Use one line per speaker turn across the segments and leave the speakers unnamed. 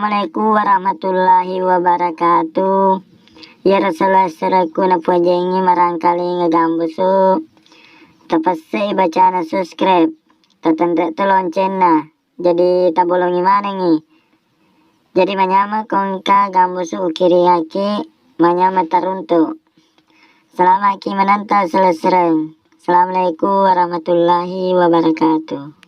Assalamualaikum warahmatullahi wabarakatuh. Ya Rasulullah seraku na pujengi marangkali ngegambusu. Tapasai bacaan subscribe. Tatanda lonceng na. Jadi tabolongi mana ngi. Jadi manyama kongka gambusu ukiri haki. Manyama taruntu. Selama ki menanta selesai. Assalamualaikum warahmatullahi wabarakatuh.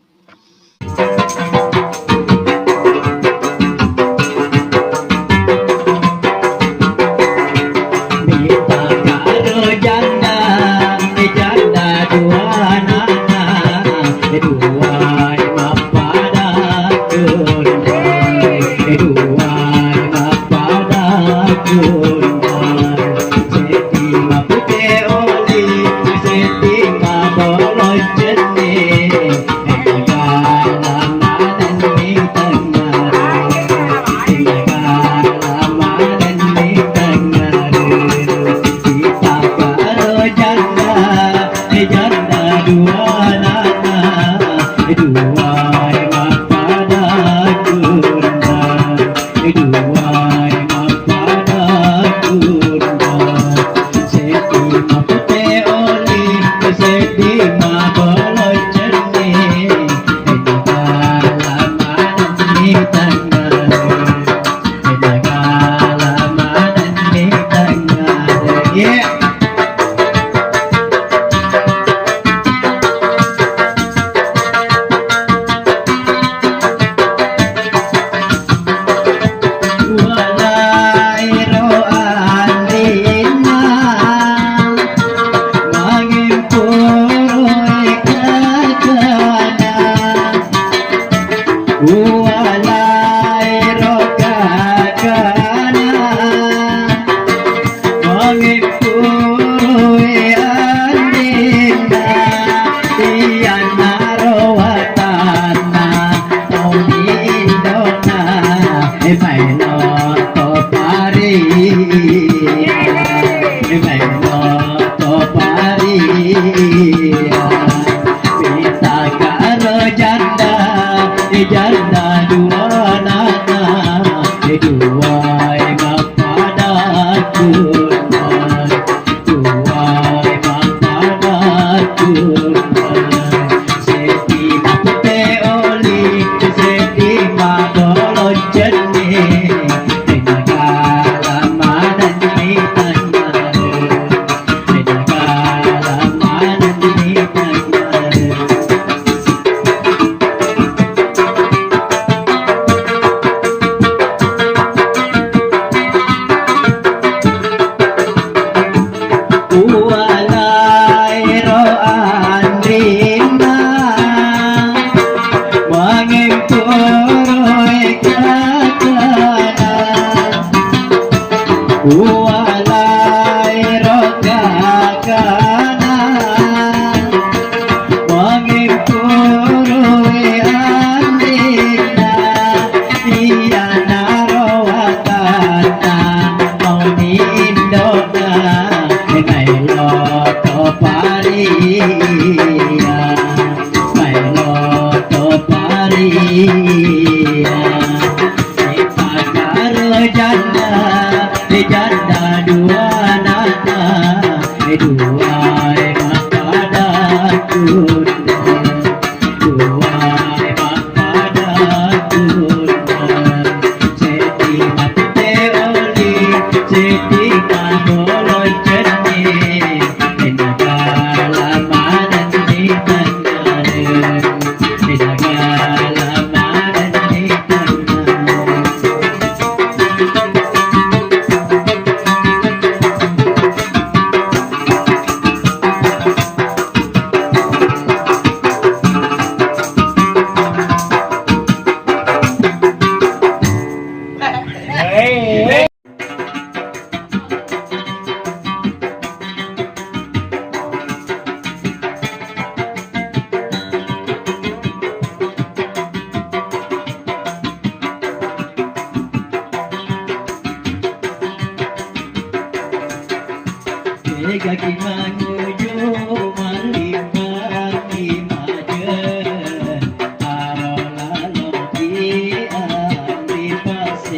Kaki menuju menikmati majen, arola loki amri pasir.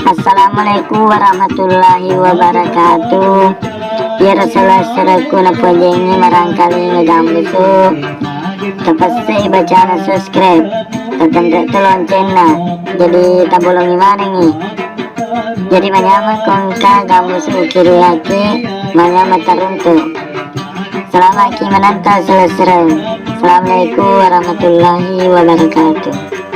Assalamualaikum warahmatullahi wabarakatuh. Ya Rasulullah seraku napujengi marangkali ngegambusu. Tapasai bacaan subscribe. Tekan loncengna. Jadi tabulong gimana nih? Jadi manyama kongka gambusu kiri haki manyama taruntu. Selama ki menanta selesai. Assalamualaikum warahmatullahi wabarakatuh.